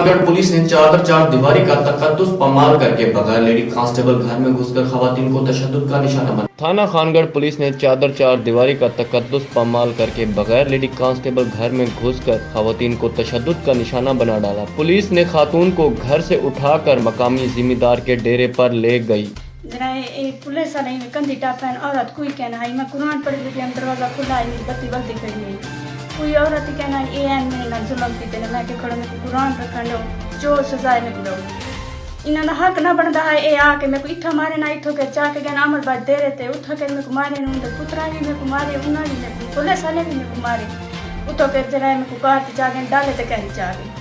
Khangarh police ने चार दीवारी का तकद्दुस पमाल करके बगैर लेडी कांस्टेबल घर में घुसकर खवातीन को तशद्दुद का निशाना बना। थाना खानगढ़ पुलिस ने चार दीवारी का तकद्दुस पमाल करके बगैर लेडी कांस्टेबल घर में घुसकर खवातीन को तशद्दुद का निशाना बना डाला। पुलिस ने खातून को घर से उठाकर मकामी जिम्मेदार के डेरे पर ले गई। पुलिस वाले कंधी टापन औरत कोई कहना है मैं कुरान पढ़ रही थी, दरवाजा खुला है, मेरी बत्ती बल्दी खड़ी है। कोई औरत ही कहना ये है मेरे नाल जुल्म कीते ने, मैं के खड़ो में कुरान रखन दो जो सजा है मैं दो। इन्हां दा हक ना बनदा है ए आके मैं को इथा मारे ना इथो के जाके गन अमर बाद दे रहते उठा के मैं को मारे न उनके पुत्रा भी मैं को मारे उन्ना भी मैं को पुलिस वाले भी मैं को मारे उठो के जरा मैं को काट जाके डाले ते कहीं जाके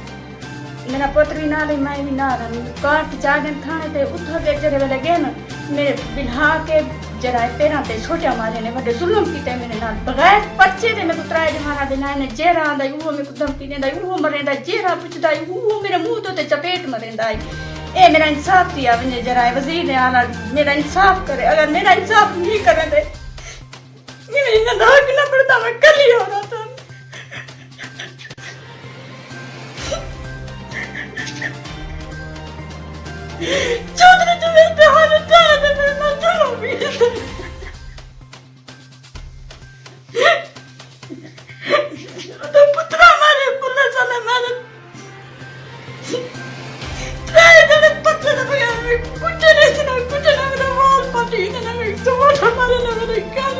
मेरा पुत्र भी ना ले मैं भी ना रही काट जाके थाने ते उठो के जरे वेले गए ना मेरे बिल्हा के जरा पैरां ते छोटा मारे ने बड़े जुल्म कीते मेरे नाल बगैर पर्चे ते मैं पुत्रा दे मारा दे ना ने जेरा आंदा वो मैं को धमकी देंदा वो मरेंदा जेरा पुछदा वो मेरे मुंह तो चपेट मरेंदा ए मेरा इंसाफ दिया वने जरा वजीर ने आला मेरा इंसाफ करे, अगर मेरा इंसाफ नहीं करे दे मेरे इतना हक ना पड़ता मैं कल ही हो रहा था। चौधरी जो मेरे पे हाल उठाया था मेरे नाल जुल्म भी तो पुत्रा मारे पुलिस वाले मारे कुछ नहीं सुना मेरा वाल पाटी ने मैं तो मारे ना मेरे कान